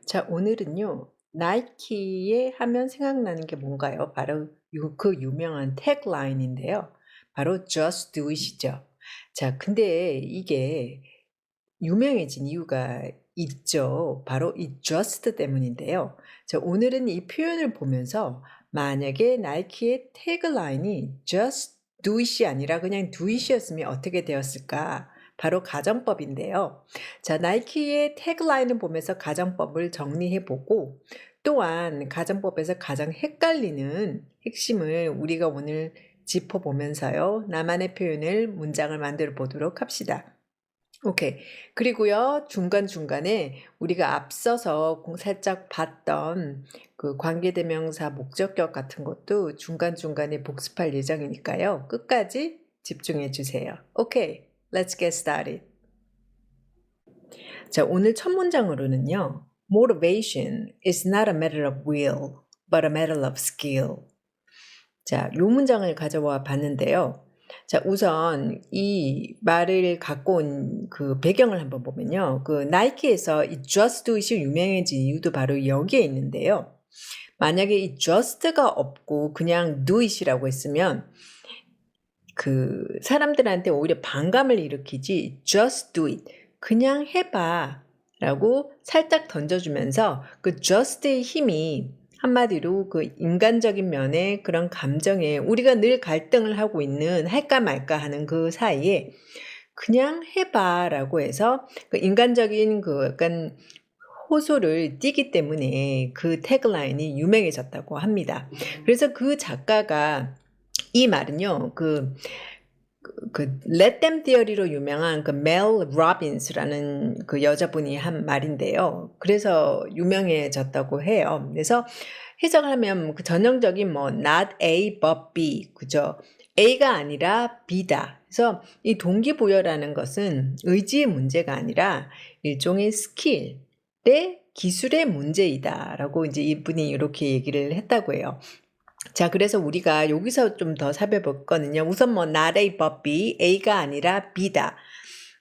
자, 오늘은요, 나이키에 하면 생각나는 게 뭔가요? 바로 그 유명한 태그라인인데요. 바로 Just Do It이죠. 자, 근데 이게 유명해진 이유가 있죠. 바로 이 just 때문인데요. 자, 오늘은 이 표현을 보면서 만약에 나이키의 태그라인이 just do it이 아니라 그냥 do it이었으면 어떻게 되었을까? 바로 가정법인데요. 자, 나이키의 태그라인을 보면서 가정법을 정리해 보고 또한 가정법에서 가장 헷갈리는 핵심을 우리가 오늘 짚어보면서요. 나만의 표현을 문장을 만들어 보도록 합시다. 오케이. 그리고요, 중간중간에 우리가 앞서서 살짝 봤던 그 관계대명사 목적격 같은 것도 중간중간에 복습할 예정이니까요. 끝까지 집중해 주세요. 오케이. Let's get started. 자, 오늘 첫 문장으로는요. Motivation is not a matter of will, but a matter of skill. 자, 요 문장을 가져와 봤는데요. 자, 우선 이 말을 갖고 온 그 배경을 한번 보면요. 그 나이키에서 이 Just Do It이 유명해진 이유도 바로 여기에 있는데요. 만약에 이 just가 없고 그냥 do it이라고 했으면 그 사람들한테 오히려 반감을 일으키지 just do it, 그냥 해봐 라고 살짝 던져주면서 그 just의 힘이 한마디로 그 인간적인 면의 그런 감정에 우리가 늘 갈등을 하고 있는 할까 말까 하는 그 사이에 그냥 해봐 라고 해서 그 인간적인 그 약간 호소를 띠기 때문에 그 태그라인이 유명해졌다고 합니다. 그래서 그 작가가 이 말은요, Let Them Theory로 유명한 그 멜 로빈스라는 그 여자분이 한 말인데요. 그래서 유명해졌다고 해요. 그래서 해석을 하면 그 전형적인 뭐 not A but B, 그죠? A가 아니라 B다. 그래서 이 동기부여라는 것은 의지의 문제가 아니라 일종의 스킬의 기술의 문제이다라고 이제 이분이 이렇게 얘기를 했다고 해요. 자, 그래서 우리가 여기서 좀 더 살펴봤거든요. 우선 뭐 not A but B, A가 아니라 B다.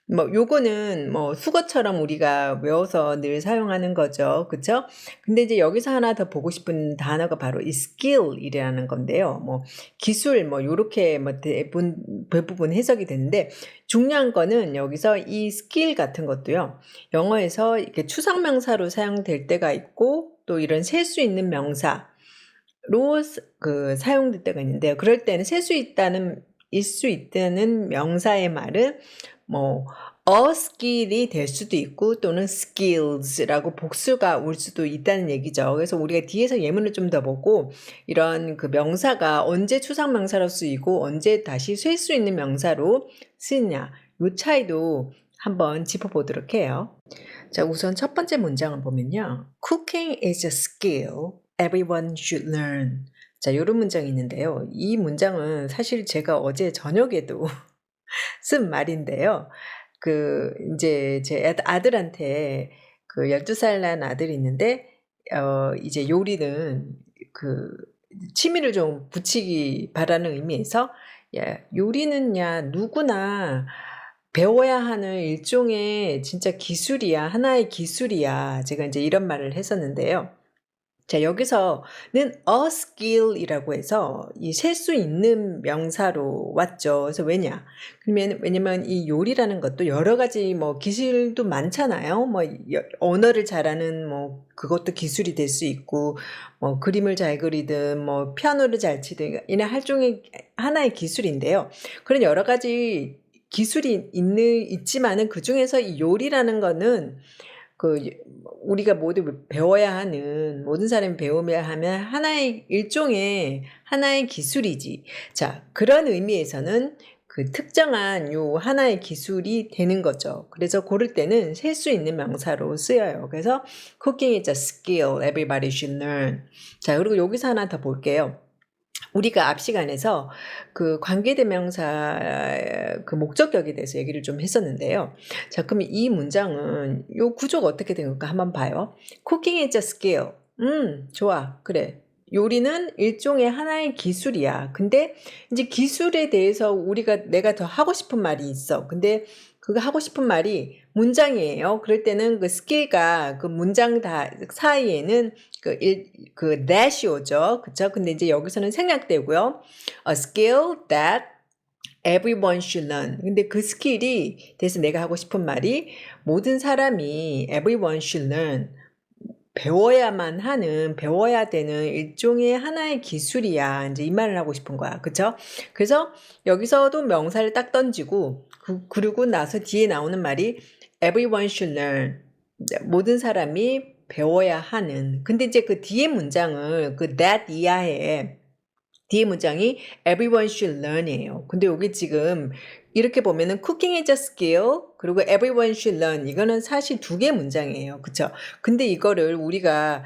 뭐 요거는 뭐 수거처럼 우리가 외워서 늘 사용하는 거죠. 그쵸? 근데 이제 여기서 하나 더 보고 싶은 단어가 바로 이 skill이라는 건데요. 뭐 기술 뭐 요렇게 뭐 대부분 해석이 되는데 중요한 거는 여기서 이 스킬 같은 것도요. 영어에서 이렇게 추상명사로 사용될 때가 있고 또 이런 셀 수 있는 명사 로 그 사용될 때가 있는데요. 그럴 때는 셀 수 있다는 명사의 말은 뭐 a skill이 될 수도 있고 또는 skills라고 복수가 올 수도 있다는 얘기죠. 그래서 우리가 뒤에서 예문을 좀 더 보고 이런 그 명사가 언제 추상명사로 쓰이고 언제 다시 셀 수 있는 명사로 쓰이냐 요 차이도 한번 짚어보도록 해요. 자, 우선 첫 번째 문장을 보면요. Cooking is a skill everyone should learn. 자, 요런 문장이 있는데요. 이 문장은 사실 제가 어제 저녁에도 쓴 말인데요. 그 이제 제 아들한테 그 12살 난 아들이 있는데 이제 요리는 그 취미를 좀 붙이기 바라는 의미에서 야, 요리는 야 누구나 배워야 하는 일종의 진짜 기술이야. 하나의 기술이야. 제가 이제 이런 말을 했었는데요. 자, 여기서는 a skill이라고 해서 이 셀 수 있는 명사로 왔죠. 그래서 왜냐면 이 요리라는 것도 여러 가지 뭐 기술도 많잖아요. 뭐 언어를 잘하는 뭐 그것도 기술이 될 수 있고 뭐 그림을 잘 그리든 뭐 피아노를 잘 치든 이런 하나의 기술인데요. 그런 여러 가지 기술이 있지만은 그중에서 이 요리라는 거는 그 우리가 모두 배워야 하는 모든 사람이 배우며 하면 하나의 기술이지. 자, 그런 의미에서는 그 특정한 요 하나의 기술이 되는 거죠. 그래서 고를 때는 셀 수 있는 명사로 쓰여요. 그래서 cooking is a skill everybody should learn. 자, 그리고 여기서 하나 더 볼게요. 우리가 앞 시간에서 그 관계대명사 그 목적격에 대해서 얘기를 좀 했었는데요. 자, 그럼 이 문장은 요 구조가 어떻게 되는가 한번 봐요. Cooking is a skill. 좋아. 그래. 요리는 일종의 하나의 기술이야. 근데 이제 기술에 대해서 내가 더 하고 싶은 말이 있어. 근데 그거 하고 싶은 말이 문장이에요. 그럴 때는 그 skill과 그 문장 다 사이에는 그 that이 오죠. 그쵸? 근데 이제 여기서는 생략되고요. A skill that everyone should learn. 근데 그 스킬이 돼서 내가 하고 싶은 말이 모든 사람이 everyone should learn. 배워야만 하는, 배워야 되는 일종의 하나의 기술이야. 이제 이 말을 하고 싶은 거야. 그쵸? 그래서 여기서도 명사를 딱 던지고, 그러고 나서 뒤에 나오는 말이 everyone should learn. 모든 사람이 배워야 하는. 근데 이제 그 뒤에 문장을 그 that 이하에 뒤에 문장이 everyone should learn이에요. 근데 여기 지금 이렇게 보면은 cooking is a skill 그리고 everyone should learn 이거는 사실 두 개 문장이에요. 그쵸? 근데 이거를 우리가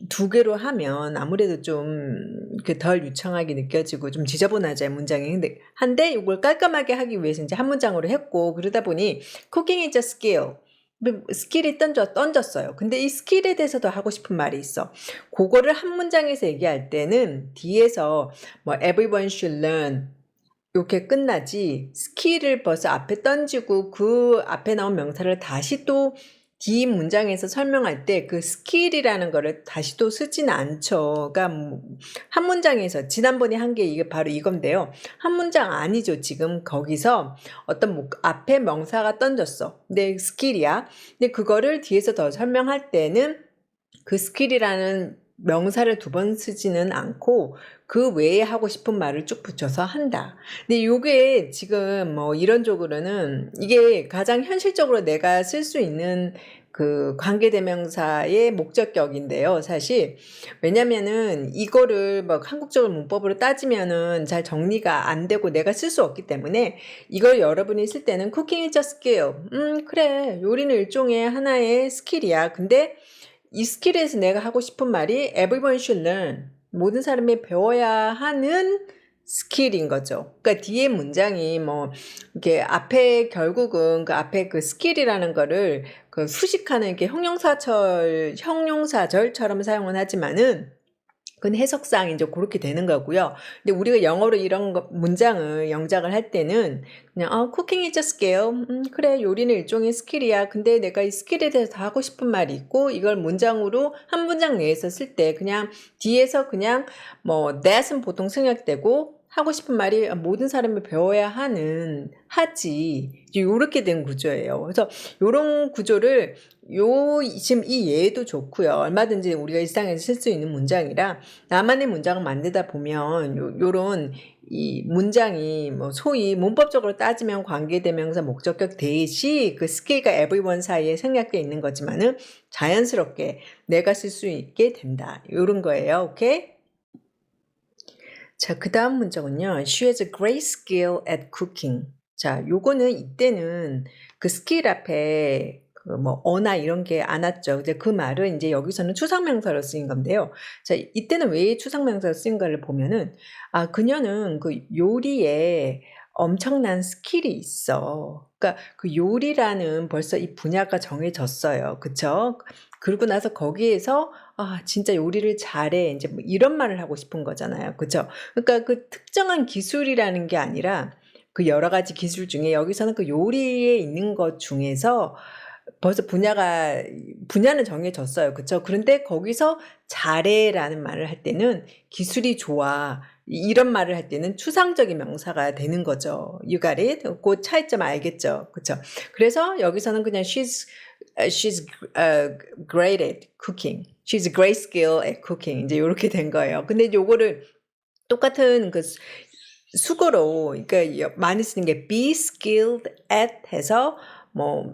두 개로 하면 아무래도 좀 덜 유창하게 느껴지고 좀 지저분하죠, 문장이. 한데 이걸 깔끔하게 하기 위해서 이제 한 문장으로 했고 그러다 보니 cooking is a skill. 스킬이 던졌어요. 근데 이 스킬에 대해서도 하고 싶은 말이 있어. 그거를 한 문장에서 얘기할 때는 뒤에서 뭐 everyone should learn 이렇게 끝나지 스킬을 벌써 앞에 던지고 그 앞에 나온 명사를 다시 또 뒤 문장에서 설명할 때 그 스킬이라는 거를 다시 또 쓰지는 않죠. 그러니까 한 문장에서 지난번에 한 게 이게 바로 이건데요. 한 문장 아니죠. 지금 거기서 어떤 앞에 명사가 던졌어. 근데 스킬이야. 근데 그거를 뒤에서 더 설명할 때는 그 스킬이라는 명사를 두 번 쓰지는 않고 그 외에 하고 싶은 말을 쭉 붙여서 한다. 근데 요게 지금 뭐 이론적으로는 이게 가장 현실적으로 내가 쓸 수 있는 그 관계대명사의 목적격인데요. 사실 왜냐면은 이거를 막 한국적으로 문법으로 따지면은 잘 정리가 안 되고 내가 쓸 수 없기 때문에 이걸 여러분이 쓸 때는 cooking is a skill. 그래. 요리는 일종의 하나의 스킬이야. 근데 이 스킬에서 내가 하고 싶은 말이 everyone should learn. 모든 사람이 배워야 하는 스킬인 거죠. 그러니까 뒤에 문장이 뭐 이렇게 앞에 결국은 그 앞에 그 스킬이라는 거를 그 수식하는 이렇게 형용사절처럼 사용은 하지만은 그건 해석상 이제 그렇게 되는 거고요. 근데 우리가 영어로 이런 문장을 영작을 할 때는 그냥 cooking is a skill. 그래 요리는 일종의 스킬이야. 근데 내가 이 스킬에 대해서 하고 싶은 말이 있고 이걸 문장으로 한 문장 내에서 쓸 때 그냥 뒤에서 그냥 뭐 that은 보통 생략되고 하고 싶은 말이 모든 사람이 배워야 하지. 요렇게 된 구조예요. 그래서 요런 구조를 지금 이 예도 좋고요. 얼마든지 우리가 일상에서 쓸 수 있는 문장이라 나만의 문장을 만들다 보면 요런 이 문장이 뭐 소위 문법적으로 따지면 관계대명사 목적격 대시 그 skill과 everyone 사이에 생략돼 있는 거지만은 자연스럽게 내가 쓸 수 있게 된다. 요런 거예요. 오케이? 자, 그 다음 문장은요. She has a great skill at cooking. 자, 요거는 이때는 그 스킬 앞에 그 뭐 어나 이런 게 안 왔죠. 이제 그 말은 이제 여기서는 추상명사로 쓰인 건데요. 자, 이때는 왜 추상명사로 쓰인가를 보면은 그녀는 그 요리에 엄청난 스킬이 있어. 그러니까 그 요리라는 벌써 이 분야가 정해졌어요. 그쵸? 그러고 나서 거기에서 진짜 요리를 잘해. 이제 뭐 이런 말을 하고 싶은 거잖아요. 그쵸? 그러니까 그 특정한 기술이라는 게 아니라 그 여러 가지 기술 중에 여기서는 그 요리에 있는 것 중에서 벌써 분야는 정해졌어요. 그쵸? 그런데 거기서 잘해라는 말을 할 때는 기술이 좋아. 이런 말을 할 때는 추상적인 명사가 되는 거죠. You got it? 그 차이점 알겠죠? 그쵸? 그래서 여기서는 그냥 she's great at cooking. She's a great skill at cooking. 이제 요렇게 된 거예요. 근데 요거를 똑같은 그 수거로 그러니까 많이 쓰는 게 be skilled at 해서 뭐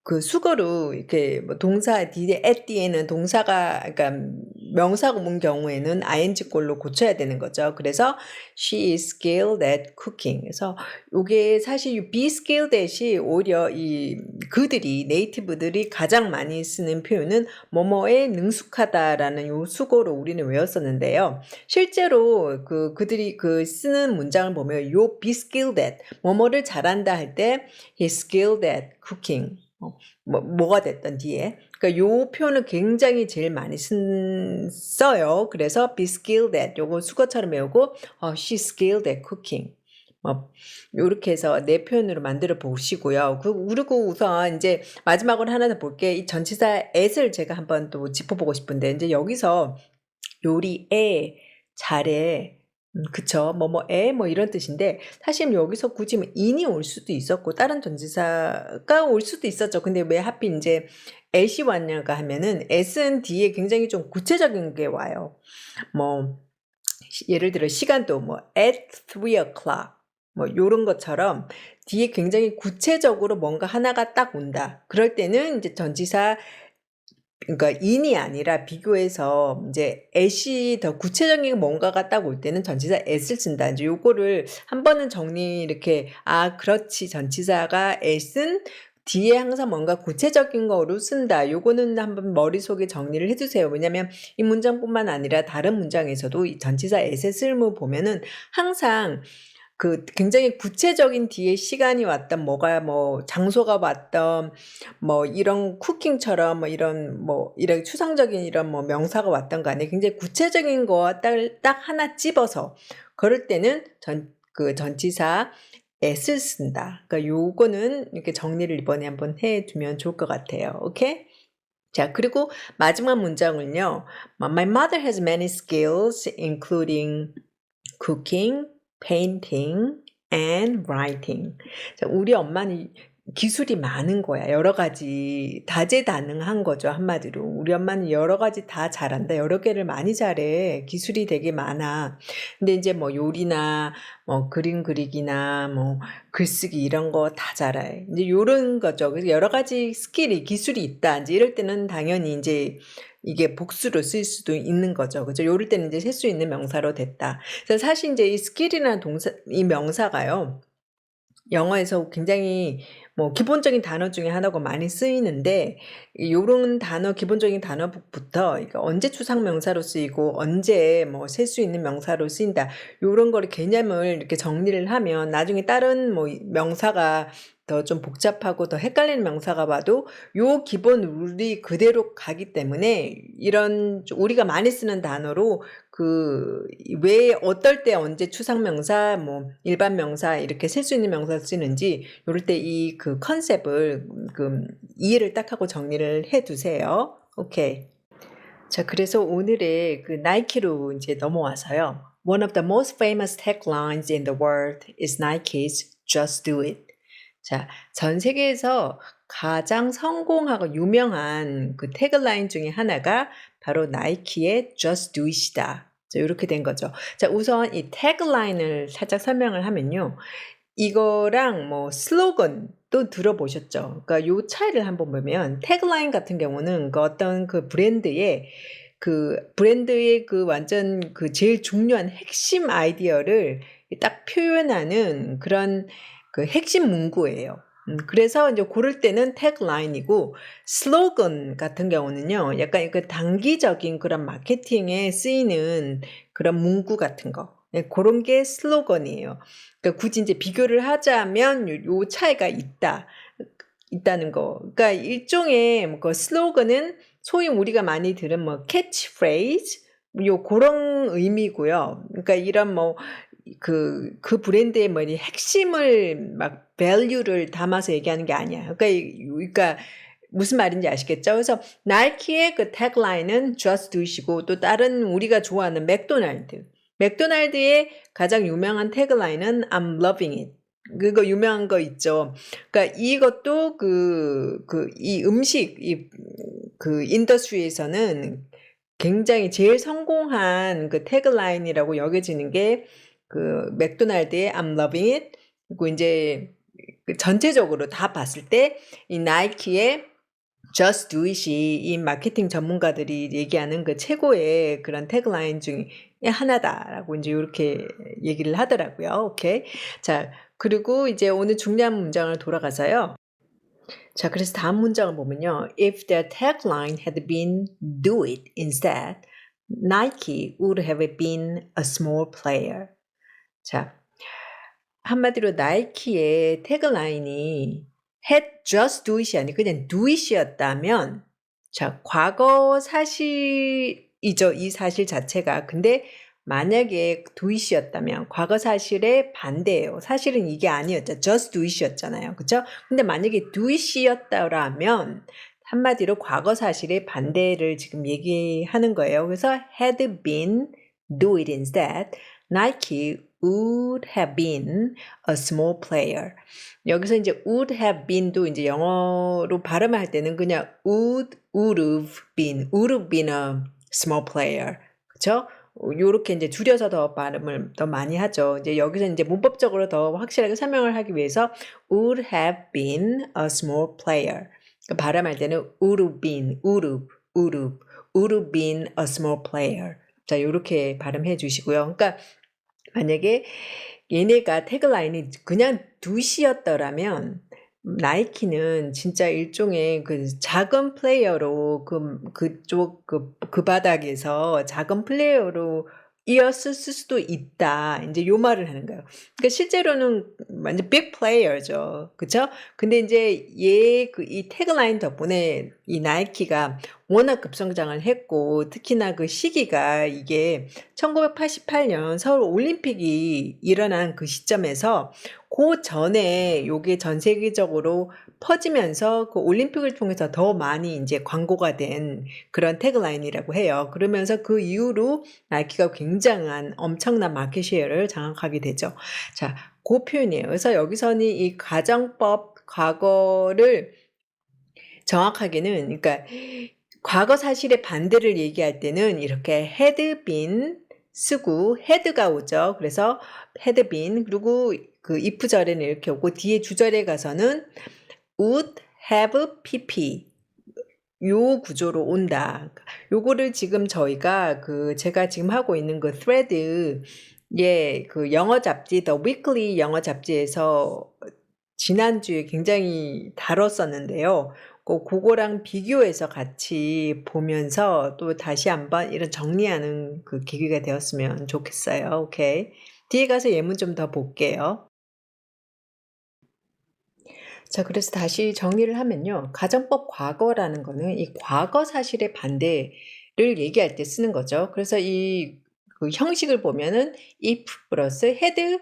그 수거로 이렇게 뭐 동사 뒤에 at 뒤에는 동사가 그러니까 명사가 온 경우에는 ing꼴로 고쳐야 되는 거죠. 그래서 she is skilled at cooking. 그래서 요게 사실 be skilled at이 오히려 이 그들이 네이티브들이 가장 많이 쓰는 표현은 뭐뭐에 능숙하다라는 요 수거로 우리는 외웠었는데요. 실제로 그들이 그 쓰는 문장을 보면 요 be skilled at 뭐뭐를 잘한다 할 때 he's skilled at cooking. 뭐가 됐던 뒤에. 그러니까 요 표현을 굉장히 제일 많이 써요. 그래서 be skilled at 요거 수거처럼 외우고 she's skilled at cooking. 요렇게 해서 네 표현으로 만들어 보시고요. 그리고 우선 이제 마지막으로 하나 더 볼게. 이 전치사 at을 제가 한번 또 짚어보고 싶은데, 이제 여기서 요리에, 잘해, 그쵸. 뭐뭐에 뭐 이런 뜻인데, 사실 여기서 굳이 뭐 in이 올 수도 있었고 다른 전치사가 올 수도 있었죠. 근데 왜 하필 이제 at이 왔냐가 하면은 at은 뒤에 굉장히 좀 구체적인 게 와요. 뭐 예를 들어 시간도 뭐 at 3 o'clock 뭐 요런 것처럼 뒤에 굉장히 구체적으로 뭔가 하나가 딱 온다. 그럴 때는 이제 전치사, 그러니까 in이 아니라 비교해서 이제 at이 더 구체적인 뭔가가 딱 올 때는 전치사 at을 쓴다. 이제 요거를 한 번은 정리 이렇게, 그렇지, 전치사가 at은 뒤에 항상 뭔가 구체적인 거로 쓴다. 요거는 한번 머릿속에 정리를 해주세요. 왜냐면 이 문장뿐만 아니라 다른 문장에서도 이 전치사 at의 쓸모 보면은 항상 굉장히 구체적인 뒤에 시간이 왔던, 뭐가 뭐 장소가 왔던, 뭐 이런 쿠킹처럼 뭐 이런 추상적인 이런 뭐 명사가 왔던 간에 굉장히 구체적인 거 딱 하나 집어서 그럴 때는 전치사 at을 쓴다. 그러니까 요거는 이렇게 정리를 이번에 한번 해두면 좋을 것 같아요. 오케이? 자, 그리고 마지막 문장은요. My mother has many skills, including cooking, painting, and writing. 자, 우리 엄마는 기술이 많은 거야. 여러 가지 다재다능한 거죠. 한마디로. 우리 엄마는 여러 가지 다 잘한다. 여러 개를 많이 잘해. 기술이 되게 많아. 근데 이제 뭐 요리나 뭐 그림 그리기나 뭐 글쓰기 이런 거 다 잘해. 이제 요런 거죠. 그래서 여러 가지 기술이 있다. 이제 이럴 때는 당연히 이제 이게 복수로 쓸 수도 있는 거죠. 그죠? 요럴 때는 이제 셀 수 있는 명사로 됐다. 그래서 사실 이제 이 skill이라는 이 명사가요. 영어에서 굉장히 뭐 기본적인 단어 중에 하나고 많이 쓰이는데, 요런 기본적인 단어부터 언제 추상명사로 쓰이고 언제 뭐 셀 수 있는 명사로 쓰인다. 요런 거를 개념을 이렇게 정리를 하면 나중에 다른 뭐 명사가 더 좀 복잡하고 더 헷갈리는 명사가 봐도 요 기본 룰이 그대로 가기 때문에 이런 우리가 많이 쓰는 단어로 왜 어떨 때 언제 추상명사, 뭐 일반 명사 이렇게 셀 수 있는 명사 쓰는지 요럴 때 이 컨셉을 이해를 딱 하고 정리를 해 두세요. 오케이. 자, 그래서 오늘의 나이키로 이제 넘어와서요. One of the most famous taglines in the world is Nike's Just Do It. 자, 전 세계에서 가장 성공하고 유명한 태글라인 중에 하나가 바로 나이키의 Just Do It이다. 자, 이렇게 된 거죠. 자, 우선 이 태글라인을 살짝 설명을 하면요. 이거랑 뭐 슬로건도 들어보셨죠? 그러니까 요 차이를 한번 보면 태글라인 같은 경우는 어떤 브랜드의 완전 제일 중요한 핵심 아이디어를 딱 표현하는 그런 핵심 문구예요. 그래서 이제 고를 때는 태글라인이고, 슬로건 같은 경우는요, 약간 단기적인 그런 마케팅에 쓰이는 그런 문구 같은 거. 네, 그런 게 슬로건이에요. 그러니까 굳이 이제 비교를 하자면 요 차이가 있다는 거. 그러니까 일종의 슬로건은 소위 우리가 많이 들은 뭐 캐치프레이즈 그런 의미고요. 그러니까 이런 그 브랜드의 이 핵심을 막 value를 담아서 얘기하는 게 아니야. 그러니까 무슨 말인지 아시겠죠? 그래서 나이키의 태글라인은 Just Do It이고, 또 다른 우리가 좋아하는 맥도날드의 가장 유명한 태글라인은 I'm loving it. 그거 유명한 거 있죠. 그러니까 이것도 이 음식 인더스트리에서는 굉장히 제일 성공한 태글라인이라고 여겨지는 게 맥도날드의 I'm loving it. 그리고 이제 전체적으로 다 봤을 때 이 나이키의 Just Do It이 이 마케팅 전문가들이 얘기하는 최고의 그런 태글라인 중에 하나다라고 이제 이렇게 얘기를 하더라고요. 오케이. 자, 그리고 이제 오늘 중요한 문장을 돌아가서요. 자, 그래서 다음 문장을 보면요. If the tagline had been do it instead, Nike would have been a small player. 자, 한마디로 나이키의 태글라인이 had just do it이 아니고 그냥 do it이었다면, 자, 과거 사실이죠. 이 사실 자체가. 근데 만약에 do it이었다면 과거 사실의 반대예요. 사실은 이게 아니었죠. just do it이었잖아요. 그쵸? 근데 만약에 do it이었다라면 한마디로 과거 사실의 반대를 지금 얘기하는 거예요. 그래서 had been do it instead, Nike would have been a small player. 여기서 이제 would have been도 이제 영어로 발음할 때는 그냥 would have been a small player. 그쵸? 요렇게 이제 줄여서 더 발음을 더 많이 하죠. 이제 여기서 이제 문법적으로 더 확실하게 설명을 하기 위해서 would have been a small player. 그러니까 발음할 때는 would have been a small player. 자, 요렇게 발음해 주시고요. 그러니까 만약에 얘네가 태그라인이 그냥 do시였더라면 나이키는 진짜 일종의 그 작은 플레이어로 그쪽 그 바닥에서 작은 플레이어로 이었을 수도 있다. 이제 요 말을 하는 거예요. 그러니까 실제로는 완전 빅 플레이어죠. 그쵸? 근데 이제 이 태그라인 덕분에 이 나이키가 워낙 급성장을 했고, 특히나 그 시기가 이게 1988년 서울 올림픽이 일어난 그 시점에서 그 전에 요게 전 세계적으로 퍼지면서 그 올림픽을 통해서 더 많이 이제 광고가 된 그런 태그라인이라고 해요. 그러면서 그 이후로 나이키가 굉장한 엄청난 마켓쉐어를 장악하게 되죠. 자, 그 표현이에요. 그래서 여기서는 이 가정법 과거를 정확하게는, 그러니까 과거 사실의 반대를 얘기할 때는 이렇게 had been 쓰고 had가 오죠. 그래서 had been, 그리고 그 if 절에는 이렇게 오고 뒤에 주절에 가서는 would have pp 요 구조로 온다. 요거를 지금 저희가 제가 지금 하고 있는 그 thread, 그 영어 잡지, The Weekly 영어 잡지에서 지난주에 굉장히 다뤘었는데요. 그거랑 비교해서 같이 보면서 또 다시 한번 이런 정리하는 그 계기가 되었으면 좋겠어요. 오케이. 뒤에 가서 예문 좀 더 볼게요. 자, 그래서 다시 정리를 하면요. 가정법 과거라는 거는 이 과거 사실의 반대를 얘기할 때 쓰는 거죠. 그래서 그 형식을 보면은 if 플러스 had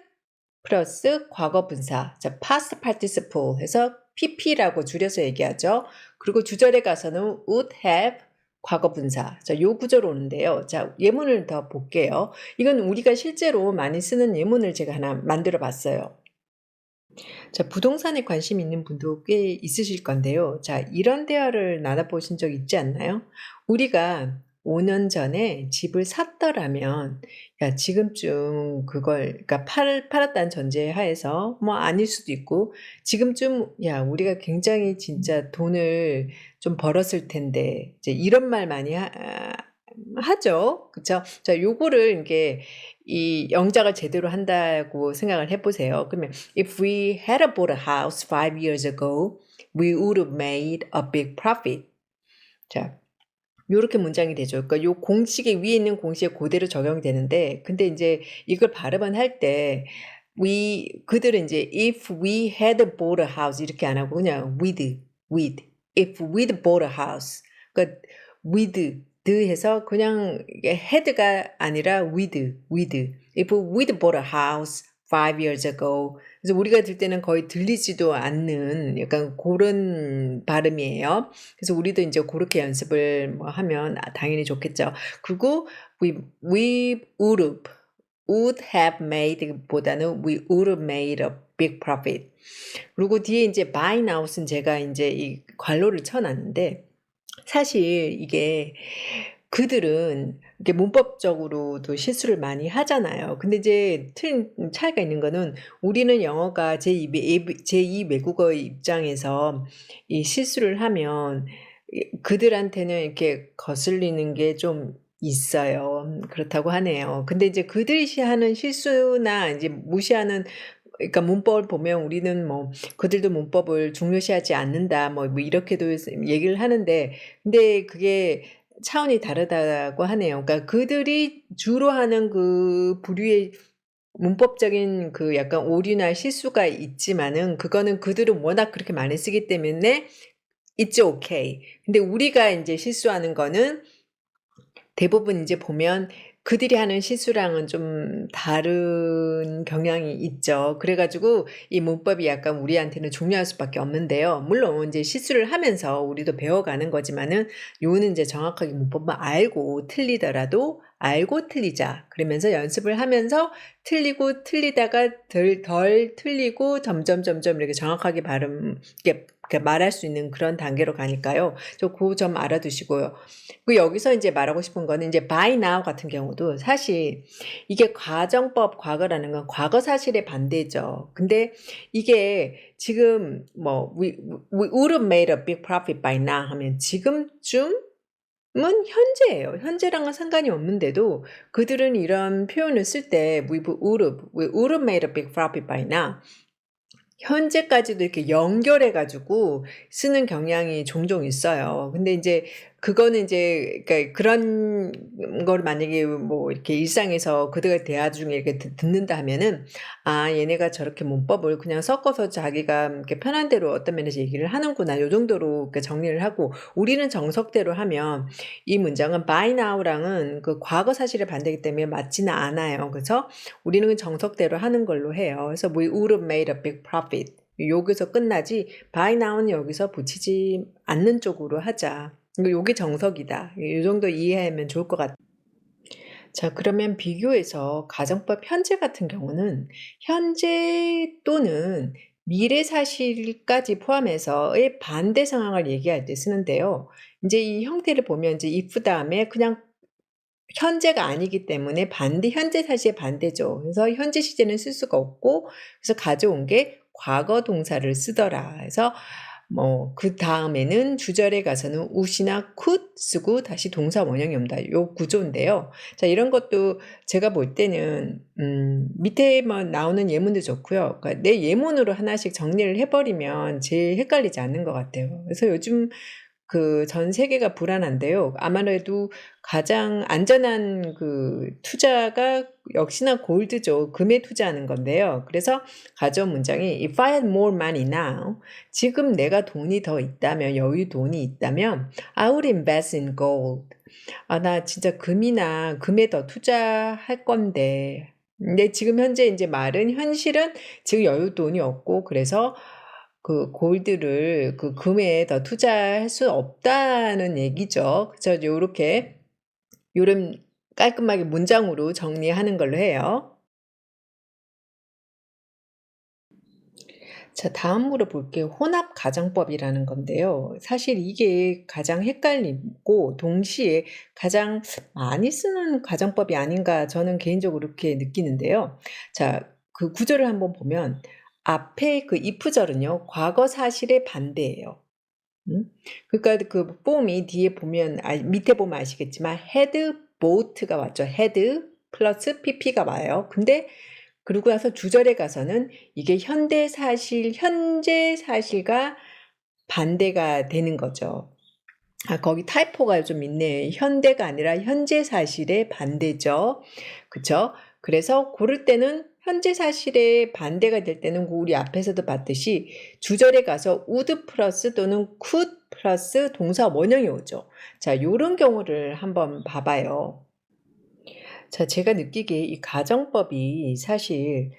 플러스 과거 분사, 자, past participle 해서 pp라고 줄여서 얘기하죠. 그리고 주절에 가서는 would have 과거 분사. 자, 요 구조로 오는데요. 자, 예문을 더 볼게요. 이건 우리가 실제로 많이 쓰는 예문을 제가 하나 만들어 봤어요. 자, 부동산에 관심 있는 분도 꽤 있으실 건데요. 자, 이런 대화를 나눠보신 적 있지 않나요? 우리가 5년 전에 집을 샀더라면, 야, 지금쯤 그러니까 팔았다는 전제 하에서, 뭐 아닐 수도 있고, 지금쯤, 야, 우리가 굉장히 진짜 돈을 좀 벌었을 텐데, 이제 이런 말 많이 하죠. 그쵸? 자, 요거를 이게 이 영작을 제대로 한다고 생각을 해보세요. 그러면 if we had bought a house 5 years ago, we would have made a big profit. 자, 요렇게 문장이 되죠. 그러니까 요 공식에 위에 있는 공식에 그대로 적용이 되는데, 근데 이제 이걸 발음은 할 때 그들은 이제 if we had bought a house 이렇게 안 하고 그냥 if we'd bought a house. 그러니까 with 해서 그냥 이게 had가 아니라 with. If we'd bought a house 5 years ago. 그래서 우리가 들 때는 거의 들리지도 않는 약간 그런 발음이에요. 그래서 우리도 이제 그렇게 연습을 뭐 하면 당연히 좋겠죠. 그리고 we would have made 보다는 we would have made a big profit. 그리고 뒤에 이제 buy now은 제가 이제 이 괄호를 쳐놨는데, 사실 이게 그들은 이게 문법적으로도 실수를 많이 하잖아요. 근데 이제 차이가 있는 거는 우리는 영어가 제2 외국어의 입장에서 이 실수를 하면 그들한테는 이렇게 거슬리는 게 좀 있어요. 그렇다고 하네요. 근데 이제 그들이 하는 실수나 이제 무시하는, 그러니까 문법을 보면 우리는 뭐 그들도 문법을 중요시하지 않는다 뭐 이렇게도 얘기를 하는데, 근데 그게 차원이 다르다고 하네요. 그러니까 그들이 주로 하는 그 부류의 문법적인 그 약간 오류나 실수가 있지만은 그거는 그들은 워낙 그렇게 많이 쓰기 때문에 it's okay. 근데 우리가 이제 실수하는 거는 대부분 이제 보면 그들이 하는 시수랑은 좀 다른 경향이 있죠. 그래 가지고 이 문법이 약간 우리한테는 중요할 수밖에 없는데요. 물론 인제 시수를 하면서 우리도 배워가는 거지만은 요는 인제 정확하게 문법만 알고 틀리더라도 '알고 틀리자.' 그러면서 연습을 하면서 틀리고 틀리다가 덜 틀리고 점점 이렇게 정확하게 발음 이렇게 말할 수 있는 그런 단계로 가니까요. 고 점 알아두시고요. 여기서 인제 말하고 싶은 거는 인제 by now 같은 경우도 사실 이게 가정법 과거라는 건 과거 사실의 반대죠. 근데 이게 지금 뭐 "We would have made a big profit by now." 하면 지금쯤은 현재예요. 현재랑은 상관이 없는데도 그들은 이런 표현을 쓸 때 we would have made a big profit by now." 현재까지도 이렇게 연결해 가지고 쓰는 경향이 종종 있어요. 근데 인제 그거는 인제 그러니까 그런 거를 만약에 뭐 이렇게 일상에서 그들과 대화 중에 이렇게 듣는다 하면은 '아 얘네가 저렇게 문법을 그냥 섞어서 자기가 이렇게 편한 대로 어떤 면에서 얘기를 하는구나.' 요 정도로 이렇게 정리를 하고 우리는 정석대로 하면 이 문장은 by now랑은 그 과거 사실의 반대이기 때문에 맞지는 않아요. 그래서 우리는 정석대로 하는 걸로 해요. 그래서 We would have made a big profit. 여기서 끝나지 by now는 여기서 붙이지 않는 쪽으로 하자. 요게 정석이다. 요 정도 이해하면 좋을 것 같아요. 자 그러면 비교해서 가정법 현재 같은 경우는 현재 또는 미래 사실까지 포함해서의 반대 상황을 얘기할 때 쓰는데요. 인제 이 형태를 보면 인제 if 다음에 그냥 현재가 아니기 때문에 현재 사실의 반대죠. 그래서 현재 시제는 쓸 수가 없고 그래서 가져온 게 과거 동사를 쓰더라. 그래서 뭐 그다음에는 주절에 가서는 would이나 could 쓰고 다시 동사 원형이 옵니다. 요 구조인데요. 자 이런 것도 제가 볼 때는 밑에만 나오는 예문도 좋고요. 그러니까 내 예문으로 하나씩 정리를 해 버리면 제일 헷갈리지 않는 것 같아요. 그래서 요즘 그 전 세계가 불안한데요. 아무래도 가장 안전한 그 투자가 역시나 골드죠. 금에 투자하는 건데요. 그래서 가져온 문장이 "If I had more money now" 지금 내가 돈이 더 있다면 돈이 있다면 "I would invest in gold." 나 진짜 금에 더 투자할 건데. 근데 지금 현재 인제 말은 현실은 지금 돈이 없고 그래서 그 골드를 그 금에 더 투자할 수 없다는 얘기죠. 그래서 요렇게 요런 깔끔하게 문장으로 정리하는 걸로 해요. 자 다음으로 볼 게 혼합 가정법이라는 건데요. 사실 이게 가장 헷갈리고 동시에 가장 많이 쓰는 가정법이 아닌가 저는 개인적으로 그렇게 느끼는데요. 자 그 구조를 한번 보면 앞에 그 if절은요. 과거 사실의 반대예요. 음? 그러니까 그 폼이 뒤에 보면 밑에 보면 아시겠지만 had bought가 왔죠. had 플러스 pp가 와요. 근데 그러고 나서 주절에 가서는 이게 현재 사실과 반대가 되는 거죠. 거기 타이포가 좀 있네. 현대가 아니라 현재 사실의 반대죠. 그쵸? 그래서 고를 때는 현재 사실의 반대가 될 때는 우리 앞에서도 봤듯이 주절에 가서 would 플러스 또는 could 플러스 동사 원형이 오죠. 자 요런 경우를 한번 봐 봐요. 자 제가 느끼기에 이 가정법이 사실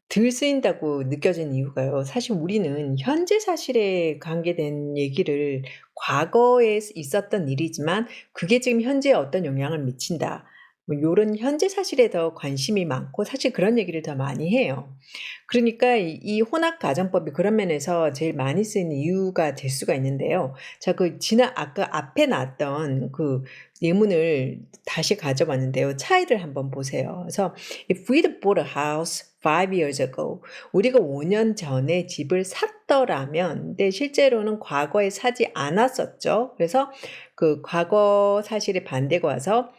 덜 쓰인다고 느껴진 이유가요. 사실 우리는 현재 사실에 관계된 얘기를 과거에 있었던 일이지만 그게 지금 현재에 어떤 영향을 미친다. 뭐 요런 현재 사실에 더 관심이 많고 사실 그런 얘기를 더 많이 해요. 그러니까 이 혼합 가정법이 그런 면에서 제일 많이 쓰이는 이유가 될 수가 있는데요. 자 아까 앞에 나왔던 그 예문을 다시 가져봤는데요. 차이를 한번 보세요. 그래서 "If we'd bought a house 5 years ago" 우리가 5년 전에 집을 샀더라면 근데 실제로는 과거에 사지 않았었죠. 그래서 그 과거 사실의 반대가 와서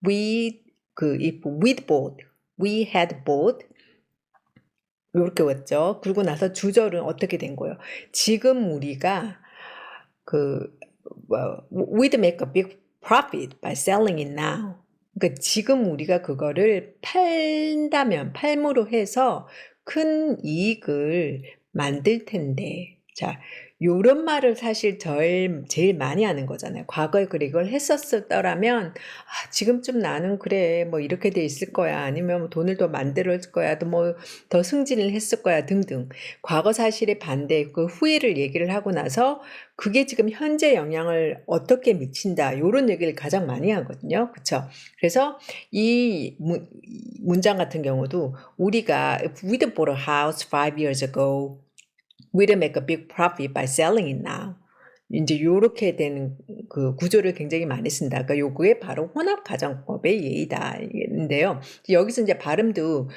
if we'd bought, we had bought 요렇게 왔죠. 그러고 나서 주절은 어떻게 된 거예요? 지금 우리가 그 we'd make a big profit by selling it now. 그러니까 지금 우리가 그거를 팔므로 해서 큰 이익을 만들 텐데. 자 요런 말을 사실 제일 많이 하는 거잖아요. 과거에 그래 이걸 했었더라면 지금쯤 나는 그래 뭐 이렇게 돼 있을 거야. 아니면 뭐 돈을 더 만들었을 거야. 또 뭐 더 승진을 했을 거야 등등. 과거 사실의 반대 그 후회를 얘기를 하고 나서 그게 지금 현재 영향을 어떻게 미친다. 요런 얘기를 가장 많이 하거든요. 그쵸? 그래서 이 문장 같은 경우도 우리가 if we'd bought a house 5 years ago, we'd make a big profit by selling it now. 인제 요렇게 되는 그 구조를 굉장히 많이 쓴다. 그러니까 요게 바로 혼합 가정법의 예이다 인데요. 여기서 인제 발음도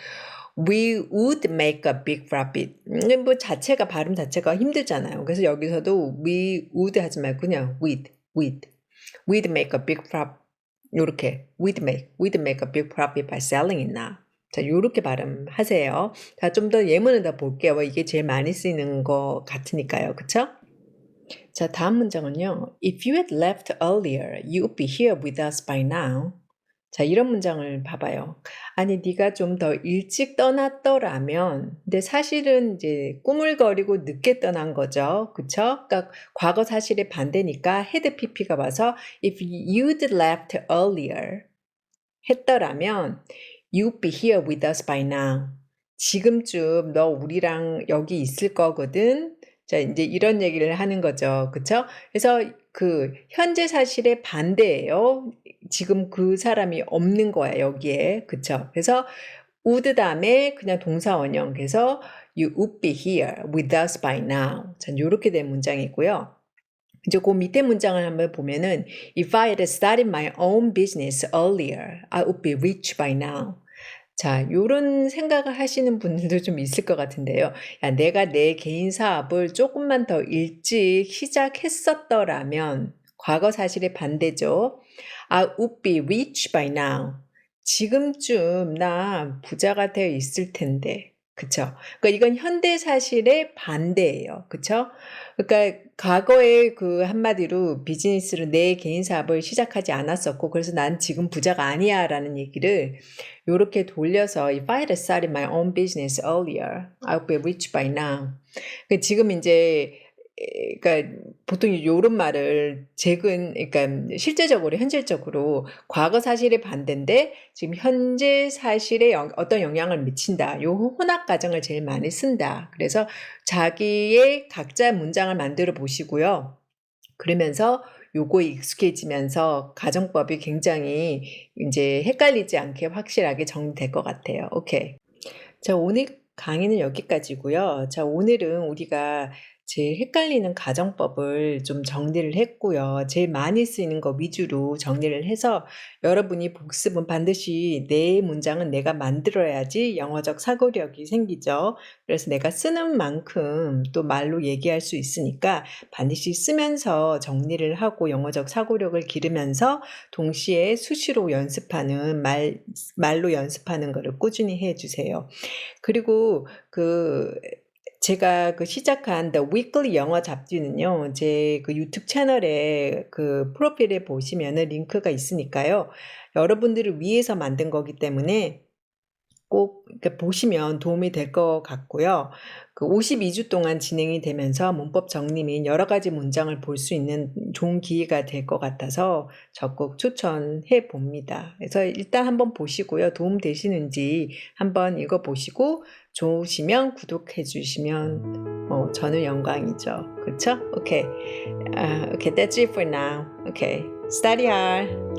we would make a big profit. 뭐 자체가 발음 자체가 힘들잖아요. 그래서 여기서도 we would 하지 말고 그냥 we'd make a big profit. 요렇게 we'd make a big profit by selling it now. 자, 요렇게 발음하세요. 자, 좀 더 예문을 더 볼게요. 이게 제일 많이 쓰이는 것 같으니까요. 그쵸? 자, 다음 문장은요. If you had left earlier, you'd be here with us by now. 자, 이런 문장을 봐봐요. 아니, 네가 좀 더 일찍 떠났더라면, 근데 사실은 이제 꾸물거리고 늦게 떠난 거죠. 그쵸? 그러니까 과거 사실의 반대니까 had pp가 와서 if you'd left earlier 했더라면 you'd be here with us by now. 지금쯤 너 우리랑 여기 있을 거거든. 자, 이제 이런 얘기를 하는 거죠. 그쵸? 그래서 그 현재 사실의 반대예요. 지금 그 사람이 없는 거야, 여기에. 그쵸? 그래서 would 다음에 그냥 동사 원형. 그래서 you would be here with us by now. 자, 요렇게 된 문장이고요. 이제 그 밑에 문장을 한번 보면은 If I had started my own business earlier, I would be rich by now. 자, 요런 생각을 하시는 분들도 좀 있을 것 같은데요. 야, 내가 내 개인 사업을 조금만 더 일찍 시작했었더라면 과거 사실의 반대죠. I would be rich by now. 지금쯤 나 부자가 되어 있을 텐데. 그쵸? 그러니까 이건 현대 사실의 반대예요. 그쵸? 그러니까 과거에 그 한마디로 비즈니스를 내 개인 사업을 시작하지 않았었고 그래서 난 지금 부자가 아니야라는 얘기를 요렇게 돌려서 If I had started my own business earlier, I would be rich by now. 지금 인제 그러니까 보통 요런 말을 그러니까 실제적으로 현실적으로 과거 사실의 반대인데 지금 현재 사실에 어떤 영향을 미친다. 요 혼합 가정을 제일 많이 쓴다. 그래서 자기의 각자 문장을 만들어 보시고요. 그러면서 요거에 익숙해지면서 가정법이 굉장히 인제 헷갈리지 않게 확실하게 정리될 것 같아요. 오케이. 자, 오늘 강의는 여기까지고요. 자, 오늘은 우리가 제일 헷갈리는 가정법을 좀 정리를 했고요. 제일 많이 쓰이는 거 위주로 정리를 해서 여러분이 복습은 반드시 내 문장은 내가 만들어야지 영어적 사고력이 생기죠. 그래서 내가 쓰는 만큼 또 말로 얘기할 수 있으니까 반드시 쓰면서 정리를 하고 영어적 사고력을 기르면서 동시에 수시로 연습하는 말로 연습하는 거를 꾸준히 해 주세요. 그리고 제가 시작한 The Weekly 영어 잡지는요. 제 유튜브 채널에 프로필에 보시면은 링크가 있으니까요. 여러분들을 위해서 만든 거기 때문에 꼭 이렇게 보시면 도움이 될 것 같고요. 52주 동안 진행이 되면서 문법 정리 및 여러 가지 문장을 볼 수 있는 좋은 기회가 될 것 같아서 적극 추천해 봅니다. 그래서 일단 한번 보시고요. 도움 되시는지 한번 읽어 보시고 좋으시면 구독해 주시면 저는 영광이죠. 그쵸? Okay. Okay, that's it for now. Okay. Study hard.